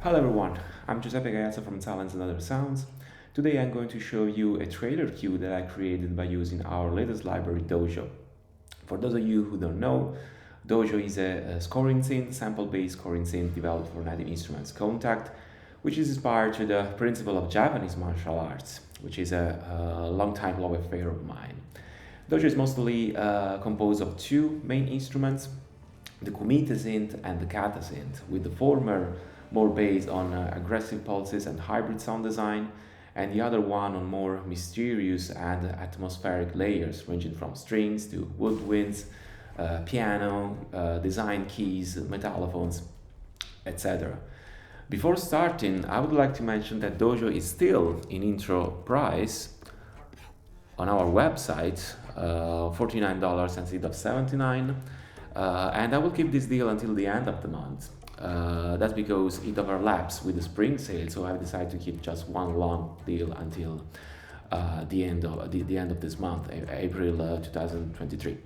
Hello everyone, I'm Giuseppe Caiazzo from silence+other Sounds. Today I'm going to show you a trailer cue that I created by using our latest library Dojo. For those of you who don't know, Dojo is a scoring synth, sample-based scoring synth developed for native instruments Kontakt, which is inspired to the principle of Japanese martial arts, which is a long-time love affair of mine. Dojo is mostly composed of two main instruments, the synth and the Catacint, with the former more based on aggressive pulses and hybrid sound design, and the other one on more mysterious and atmospheric layers ranging from strings to woodwinds, piano, design keys, metallophones, etc. Before starting, I would like to mention that Dojo is still in intro price on our website, $49 instead of $79, and I will keep this deal until the end of the month. That's because it overlaps with the spring sale, so I've decided to keep just one long deal until the end of this month, April 2023.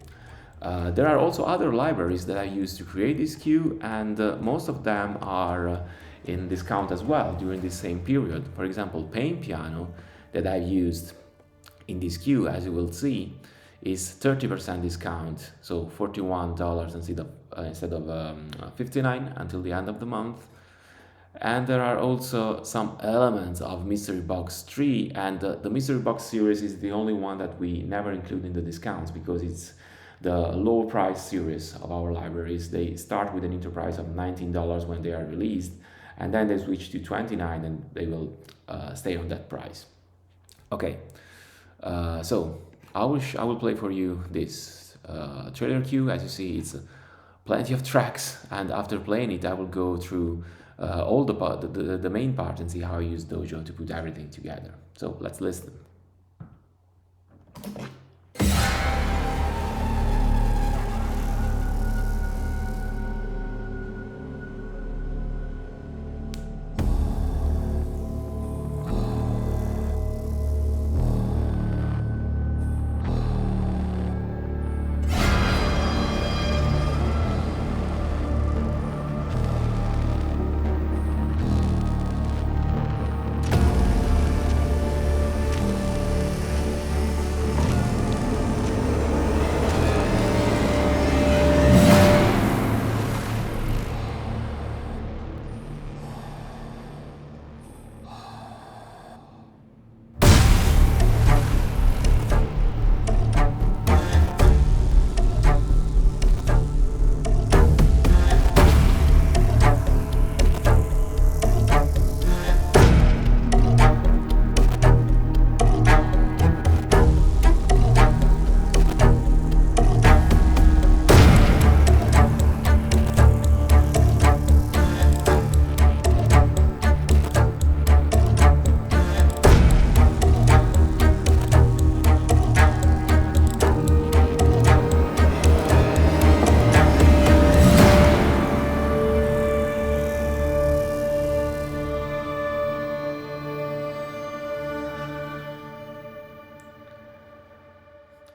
There are also other libraries that I used to create this cue, and most of them are in discount as well during this same period. For example, Pain Piano that I used in this cue, as you will see, is 30% discount, so $41 instead of 59 until the end of the month. And there are also some elements of Mystery Box 3, and the Mystery Box series is the only one that we never include in the discounts because it's the low price series of our libraries. They start with an intro price of $19 when they are released, and then they switch to $29 and they will stay on that price. Okay, so I will play for you this trailer cue. As you see, it's plenty of tracks, and after playing it, I will go through all the main part and see how I use Dojo to put everything together. So let's listen.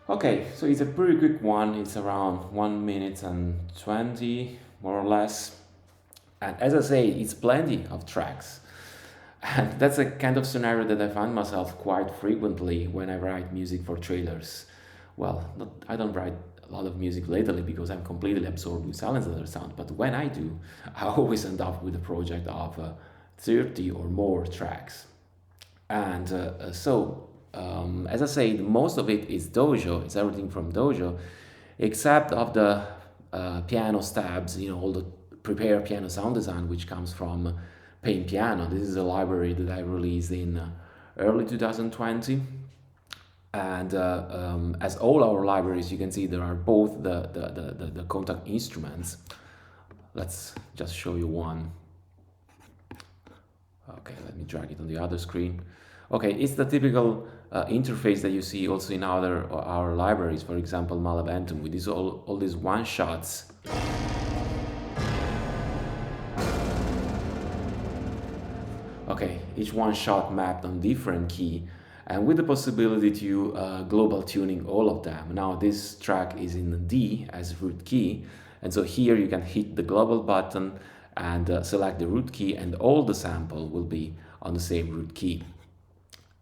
Okay, so it's a pretty quick one. It's around 1 minute and 20, more or less. And as I say, it's plenty of tracks. And that's a kind of scenario that I find myself quite frequently when I write music for trailers. Well, I don't write a lot of music lately because I'm completely absorbed with silence+other sound, but when I do, I always end up with a project of 30 or more tracks. And as I said, most of it is Dojo. It's everything from Dojo, except of the piano stabs, all the prepared piano sound design, which comes from Pain Piano. This is a library that I released in early 2020. And as all our libraries, you can see there are both the Kontakt instruments. Let's just show you one. Okay, let me drag it on the other screen. Okay, it's the typical interface that you see also in our libraries, for example, Malaventum, with all these one-shots. Okay, each one-shot mapped on different key, and with the possibility to global tuning all of them. Now this track is in D as root key, and so here you can hit the global button and select the root key, and all the sample will be on the same root key.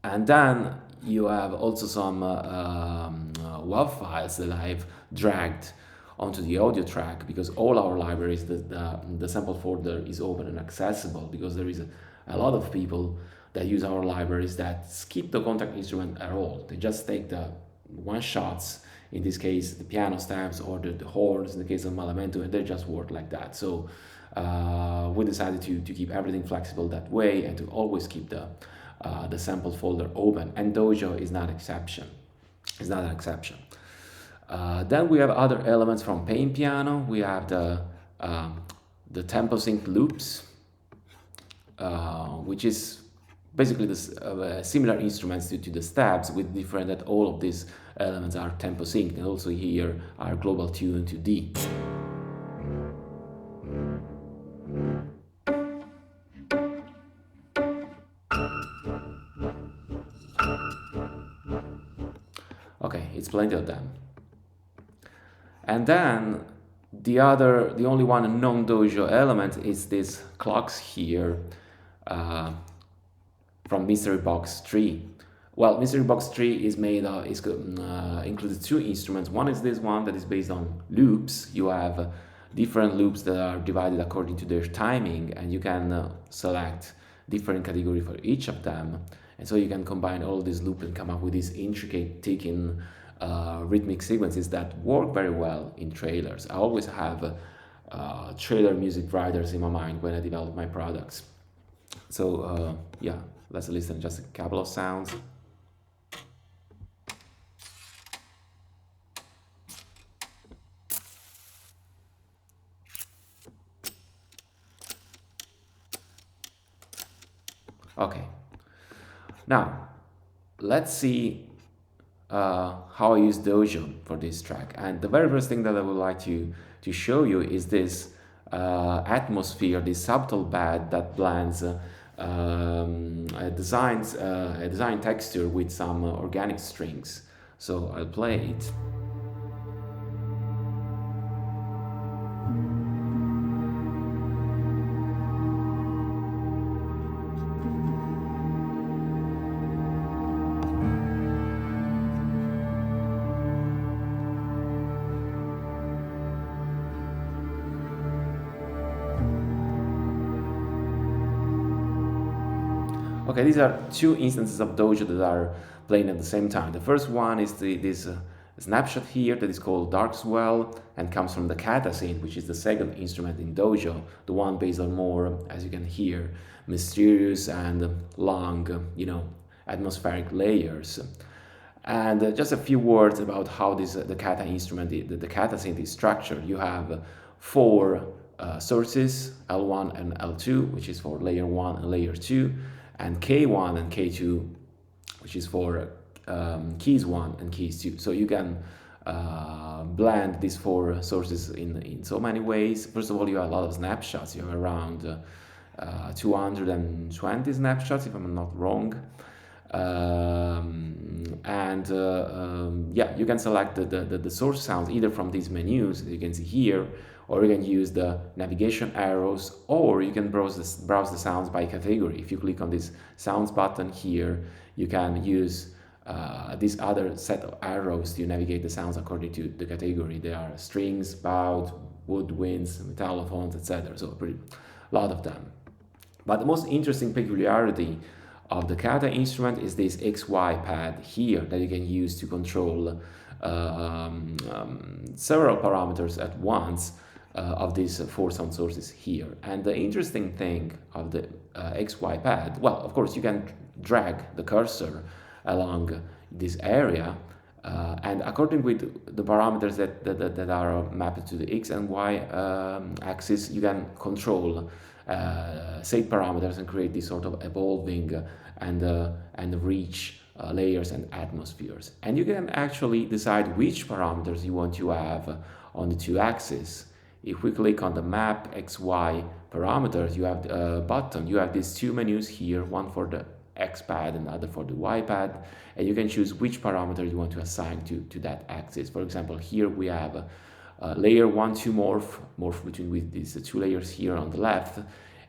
And then you have also some WAV files that I've dragged onto the audio track, because all our libraries, the sample folder is open and accessible, because there is a lot of people that use our libraries that skip the Kontakt instrument at all. They just take the one shots, in this case the piano stabs or the horns in the case of Malamento, and they just work like that. So we decided to keep everything flexible that way, and to always keep the sample folder open, and Dojo is not exception. It's not an exception. Then we have other elements from Pain Piano. We have the tempo sync loops, which is basically this, similar instruments to the stabs, with different that all of these elements are tempo synced, and also here are global tune to D. Okay, it's plenty of them. And then the only one non-Dojo element is this clocks here from Mystery Box 3. Well, Mystery Box 3 is made of, includes two instruments. One is this one that is based on loops. You have different loops that are divided according to their timing, and you can select different category for each of them. And so you can combine all these loops and come up with these intricate ticking rhythmic sequences that work very well in trailers. I always have trailer music writers in my mind when I develop my products. So yeah, let's listen just a couple of sounds. Okay, now let's see how I use Dojo for this track. And the very first thing that I would like to show you is this atmosphere, this subtle pad that blends a design texture with some organic strings. So I'll play it. Okay, these are two instances of Dojo that are playing at the same time. The first one is this snapshot here that is called Dark Swell and comes from the Catacint, which is the second instrument in Dojo, the one based on more, as you can hear, mysterious and long, atmospheric layers. And just a few words about how the Kata instrument, the Catacint is structured. You have four sources, L1 and L2, which is for layer 1 and layer 2, and K1 and K2, which is for keys 1 and keys 2. So you can blend these four sources in so many ways. First of all, you have a lot of snapshots. You have around 220 snapshots, if I'm not wrong. Yeah, you can select the source sounds either from these menus that you can see here, or you can use the navigation arrows, or you can browse the sounds by category. If you click on this sounds button here, you can use this other set of arrows to navigate the sounds according to the category. There are strings, bowed, woodwinds, metallophones, etc. So a lot of them. But the most interesting peculiarity of the Kata instrument is this XY pad here that you can use to control several parameters at once of these four sound sources here. And the interesting thing of the XY pad, well, of course, you can drag the cursor along this area, and according with the parameters that are mapped to the X and Y axis, you can control set parameters and create this sort of evolving and rich layers and atmospheres. And you can actually decide which parameters you want to have on the two axes. If we click on the map XY parameters, you have a button. You have these two menus here, one for the X pad and other for the Y pad, and you can choose which parameter you want to assign to that axis. For example, here we have layer 1, 2 morph between with these two layers here on the left,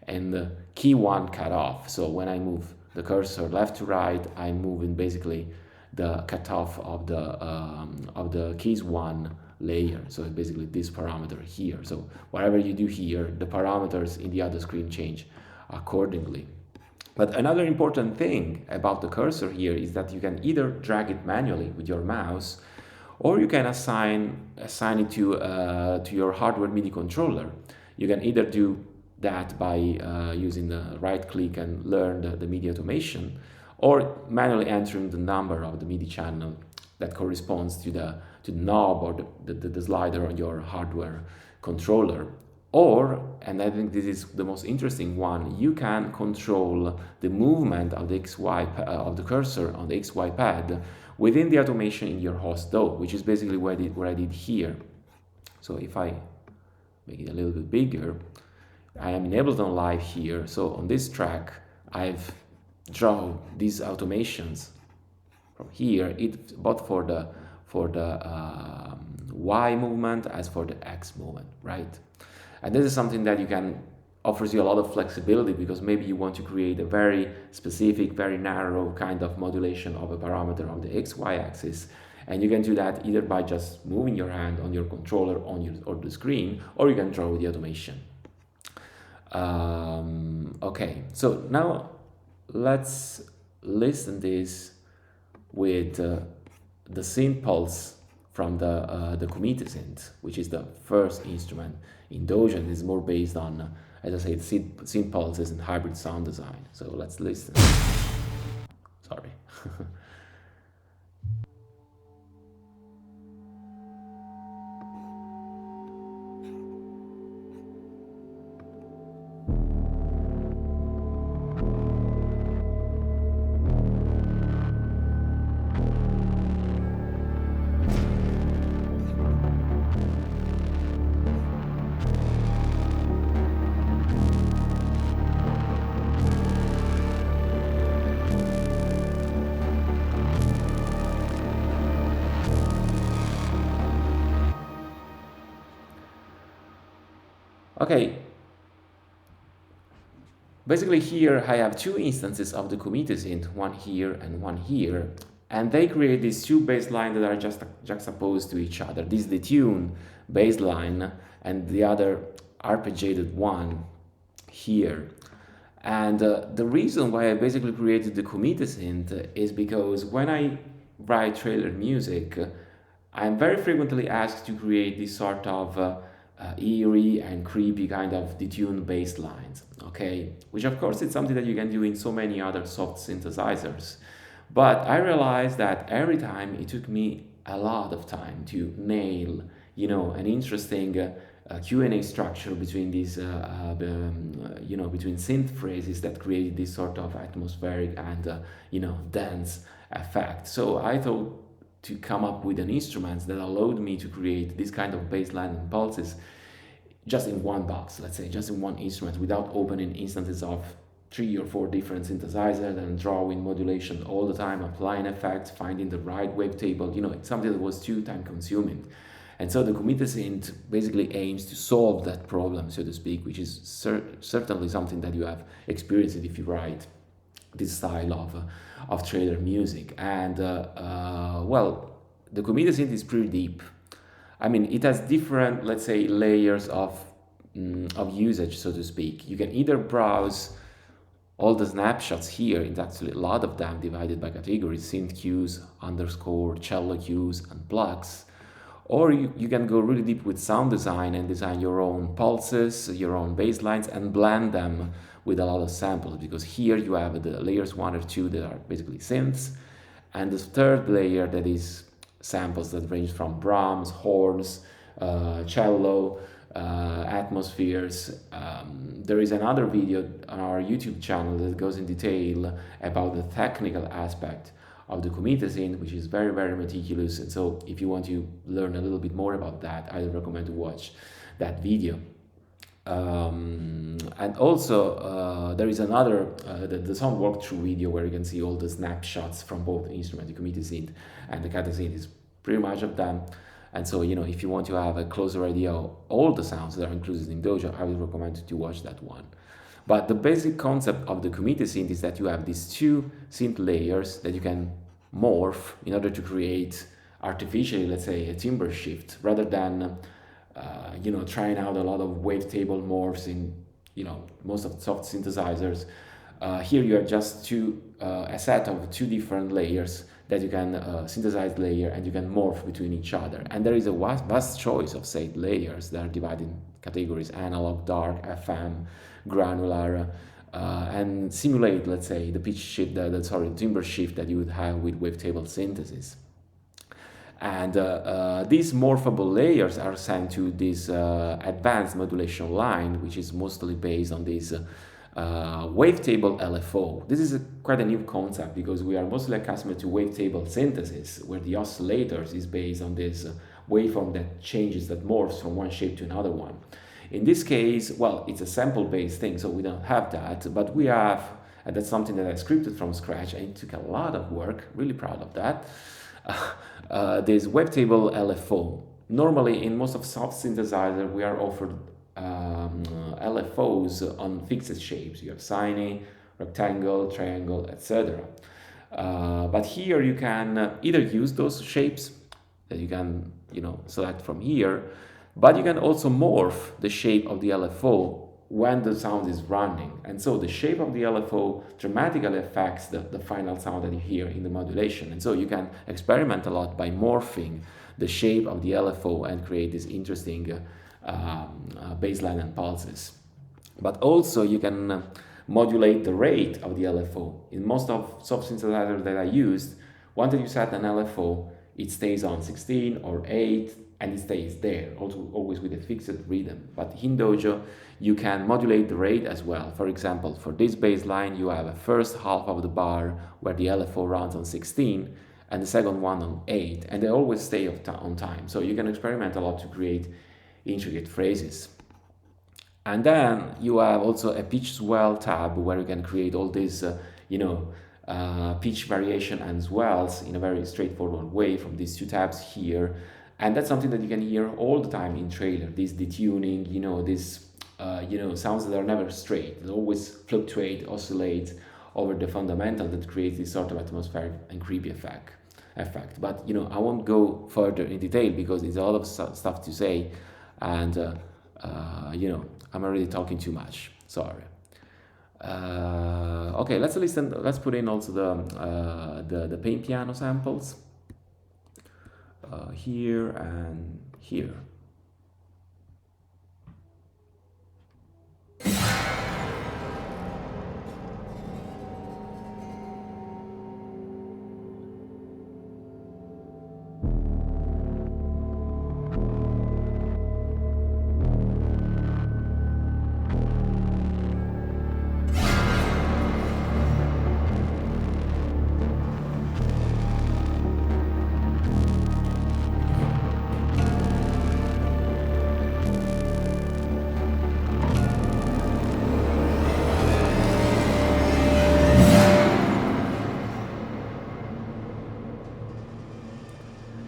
and key 1 cut off. So when I move the cursor left to right, I'm moving basically the cutoff of the keys 1 layer. So basically this parameter here. So whatever you do here, the parameters in the other screen change accordingly. But another important thing about the cursor here is that you can either drag it manually with your mouse, or you can assign it to your hardware MIDI controller. You can either do that by using the right click and learn the MIDI automation, or manually entering the number of the MIDI channel that corresponds to the knob or the slider on your hardware controller. Or, and I think this is the most interesting one, you can control the movement of the of the cursor on the XY pad within the automation in your host DAW, which is basically what I did here. So if I make it a little bit bigger, I am in Ableton Live here. So on this track, I've drawn these automations from here, both for the Y movement as for the X movement, right? And this is something that offers you a lot of flexibility, because maybe you want to create a very specific, very narrow kind of modulation of a parameter on the XY axis. And you can do that either by just moving your hand on your controller or the screen, or you can draw with the automation. Okay, so now let's listen this with the synth pulse from the Catacint, which is the first instrument in Dojo, and is more based on, as I said, synth pulses and hybrid sound design. So let's listen. Sorry. Okay, basically here I have two instances of the Catacint, one here and one here, and they create these two bass lines that are just juxtaposed to each other. This is the tune bass line and the other arpeggiated one here. And the reason why I basically created the Catacint is because when I write trailer music, I'm very frequently asked to create this sort of eerie and creepy kind of detuned bass lines, okay? Which of course is something that you can do in so many other soft synthesizers. But I realized that every time it took me a lot of time to nail, an interesting Q&A structure between these, between synth phrases that created this sort of atmospheric and, dense effect. So I thought to come up with an instrument that allowed me to create this kind of bass line and pulses just in one box, let's say, just in one instrument, without opening instances of 3 or 4 different synthesizers and drawing modulation all the time, applying effects, finding the right wavetable. It's something that was too time consuming. And so the Catacint basically aims to solve that problem, so to speak, which is certainly something that you have experienced if you write this style of trailer music. And well, the Catacint is pretty deep. I mean, it has different, let's say, layers of usage, so to speak. You can either browse all the snapshots here. It's actually a lot of them divided by categories: synth cues, underscore, cello cues, and plugs. Or you can go really deep with sound design and design your own pulses, your own bass lines, and blend them with a lot of samples, because here you have the layers 1 or 2 that are basically synths, and the third layer that is samples that range from drums, horns, cello, atmospheres. There is another video on our YouTube channel that goes in detail about the technical aspect of the Catacint, which is very, very meticulous. And so if you want to learn a little bit more about that, I recommend to watch that video. And also there is another the sound walkthrough video where you can see all the snapshots from both instruments, the Catacint and the Catacint is pretty much of them. And so, if you want to have a closer idea of all the sounds that are included in Dojo, I would recommend to watch that one. But the basic concept of the committed synth is that you have these two synth layers that you can morph in order to create artificially, let's say, a timbre shift, rather than trying out a lot of wavetable morphs in most of the soft synthesizers. Here you have just a set of two different layers that you can synthesize layer, and you can morph between each other. And there is a vast choice of, say, layers that are divided in categories: analog, dark, FM, granular, and simulate, let's say, the pitch shift, the timbre shift that you would have with wavetable synthesis. And these morphable layers are sent to this advanced modulation line, which is mostly based on this wavetable LFO. This is quite a new concept, because we are mostly accustomed to wavetable synthesis, where the oscillators is based on this waveform that changes, that morphs from one shape to another one. In this case, well, it's a sample-based thing, so we don't have that, but we have, and that's something that I scripted from scratch, and it took a lot of work, really proud of that. This wavetable LFO. Normally, in most of soft synthesizer, we are offered LFOs on fixed shapes. You have sine, rectangle, triangle, etc. But here you can either use those shapes that you can select from here, but you can also morph the shape of the LFO when the sound is running. And so the shape of the LFO dramatically affects the final sound that you hear in the modulation. And so you can experiment a lot by morphing the shape of the LFO and create this interesting baseline and pulses. But also you can modulate the rate of the LFO. In most of soft synthesizers that I used, once that you set an LFO, it stays on 16 or 8, and it stays there, also always with a fixed rhythm. But in Dojo, you can modulate the rate as well. For example, for this bass line, you have a first half of the bar where the LFO runs on 16, and the second one on 8, and they always stay on time. So you can experiment a lot to create intricate phrases. And then you have also a pitch swell tab where you can create all these, pitch variation and swells in a very straightforward way from these two tabs here. And that's something that you can hear all the time in trailer, this detuning, these sounds that are never straight. They always fluctuate, oscillate over the fundamental that creates this sort of atmospheric and creepy effect. But, I won't go further in detail because there's a lot of stuff to say, and, I'm already talking too much. Sorry. Okay, let's listen. Let's put in also the pain piano samples. Here and here.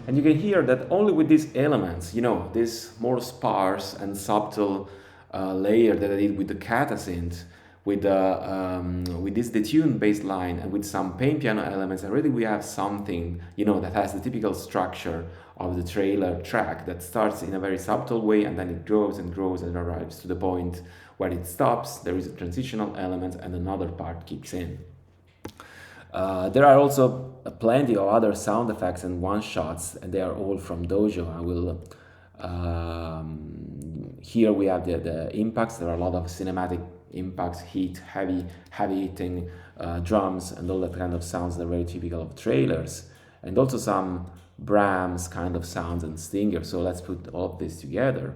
And you can hear that only with these elements, this more sparse and subtle layer that I did with the Catacint, with this detuned bass line and with some pain piano elements, already we have something, that has the typical structure of the trailer track that starts in a very subtle way, and then it grows and grows and arrives to the point where it stops. There is a transitional element and another part kicks in. There are also plenty of other sound effects and one-shots, and they are all from Dojo. I will here we have the impacts. There are a lot of cinematic impacts, heat, heavy hitting drums, and all that kind of sounds that are very typical of trailers, and also some Brahms kind of sounds and stingers. So let's put all of this together.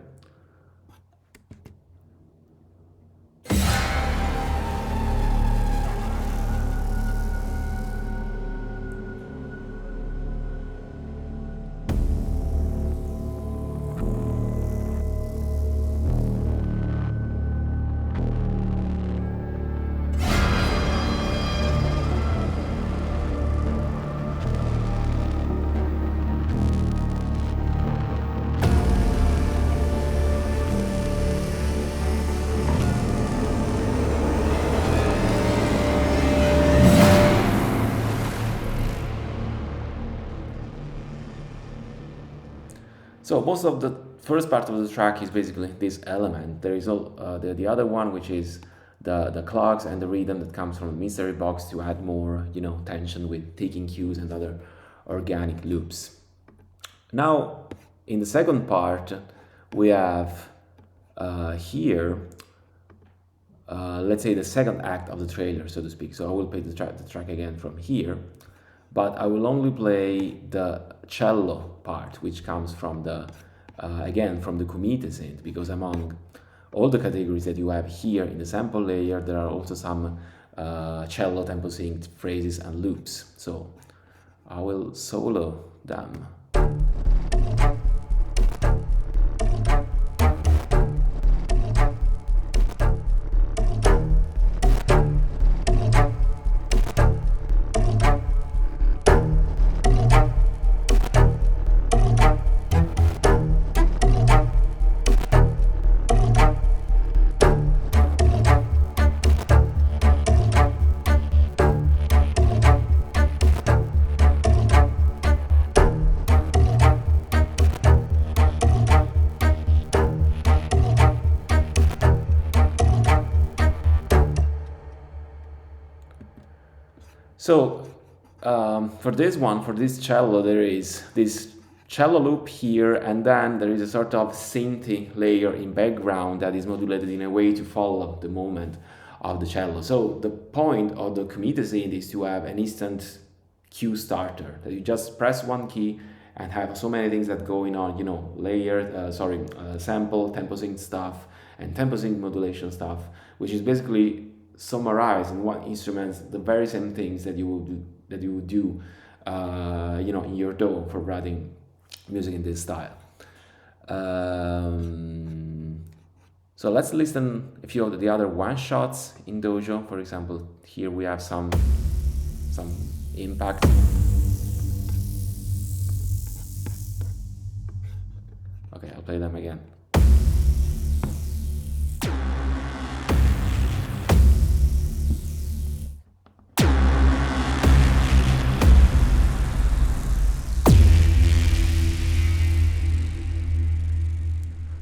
So most of the first part of the track is basically this element. There is the other one, which is the clogs and the rhythm that comes from the mystery box to add more, tension with ticking cues and other organic loops. Now, in the second part, we have here, let's say the second act of the trailer, so to speak. So I will play the track again from here, but I will only play the cello part, which comes from the, again, from the Synth, because among all the categories that you have here in the sample layer, there are also some cello tempo synced phrases and loops. So I will solo them. So for this cello, there is this cello loop here, and then there is a sort of synthy layer in background that is modulated in a way to follow the movement of the cello. So the point of the Synth is to have an instant cue starter, that you just press one key and have so many things that going on, sample, tempo sync stuff, and tempo sync modulation stuff, which is basically summarize in one instrument the very same things that you would do in your DAW for writing music in this style. So let's listen a few of the other one shots in Dojo. For example, here we have some impact. Okay, I'll play them again.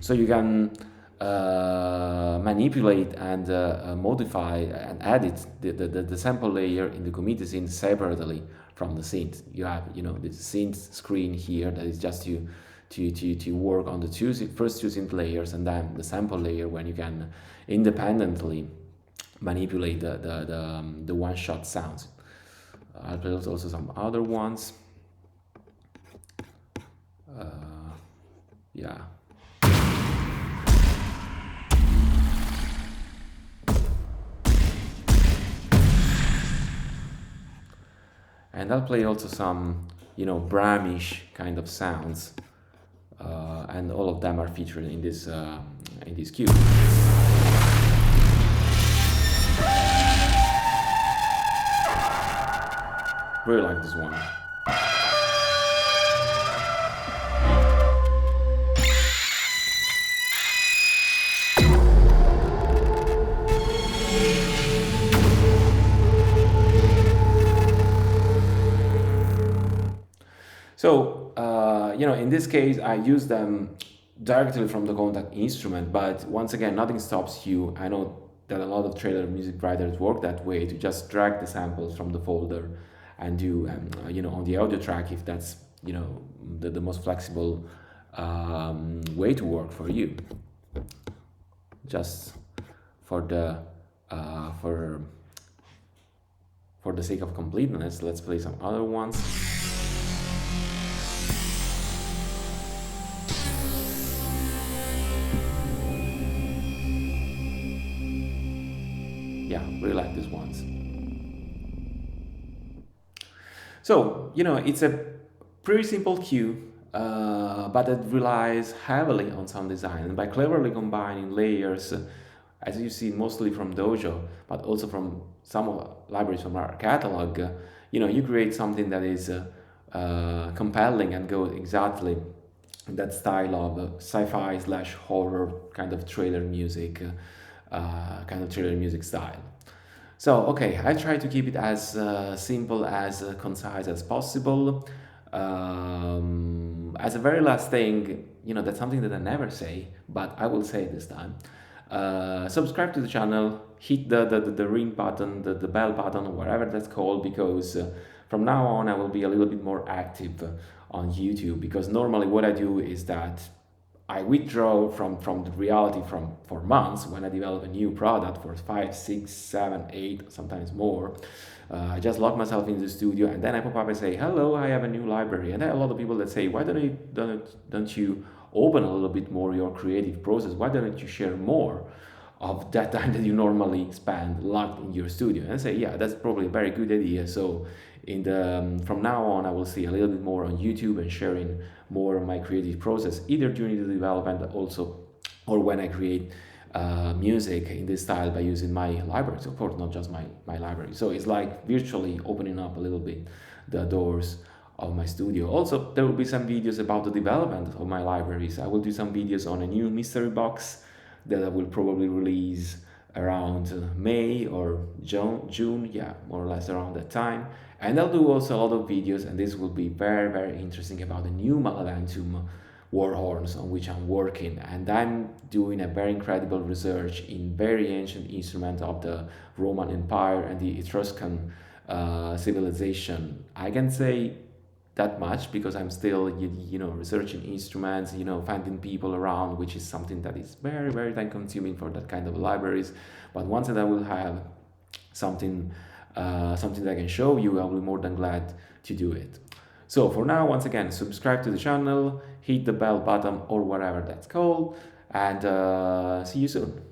So you can manipulate and modify and edit the sample layer in the Synth separately from the synth. You have this synth screen here that is just to work on the first two synth layers, and then the sample layer when you can independently manipulate the one-shot sounds. I'll play also some other ones. Yeah. And I'll play also some, Brahmish kind of sounds, and all of them are featured in this cue. Really like this one. So, in this case, I use them directly from the Kontakt instrument, but once again, nothing stops you. I know that a lot of trailer music writers work that way, to just drag the samples from the folder and do, on the audio track, if that's, the most flexible way to work for you. Just for the sake of completeness, let's play some other ones. Yeah, really like these ones. So, it's a pretty simple cue, but it relies heavily on sound design. And by cleverly combining layers, as you see mostly from Dojo, but also from some libraries from our catalog, you create something that is compelling and goes exactly in that style of sci-fi / horror kind of trailer music style. So, okay, I try to keep it as simple, as concise as possible. As a very last thing, that's something that I never say, but I will say this time. Subscribe to the channel, hit the ring button, the bell button, or whatever that's called, because from now on I will be a little bit more active on YouTube, because normally what I do is that I withdraw from the reality for months when I develop a new product for 5, 6, 7, 8, sometimes more. I just lock myself in the studio and then I pop up and say, "Hello, I have a new library." And there are a lot of people that say, "Why don't you open a little bit more your creative process? Why don't you share more of that time that you normally spend locked in your studio?" And I say, "Yeah, that's probably a very good idea." So from now on, I will see a little bit more on YouTube and sharing more of my creative process, either during the development also, or when I create music in this style by using my libraries, of course, not just my library. So it's like virtually opening up a little bit the doors of my studio. Also, there will be some videos about the development of my libraries. I will do some videos on a new mystery box that I will probably release around May or June, yeah, more or less around that time. And I'll do also a lot of videos, and this will be very, very interesting, about the new Malaventum war horns on which I'm working. And I'm doing a very incredible research in very ancient instruments of the Roman Empire and the Etruscan civilization. I can say that much because I'm still researching instruments, finding people around, which is something that is very, very time consuming for that kind of libraries. But once that I will have something something that I can show you, I'll be more than glad to do it. So for now, once again, subscribe to the channel, hit the bell button or whatever that's called, and see you soon.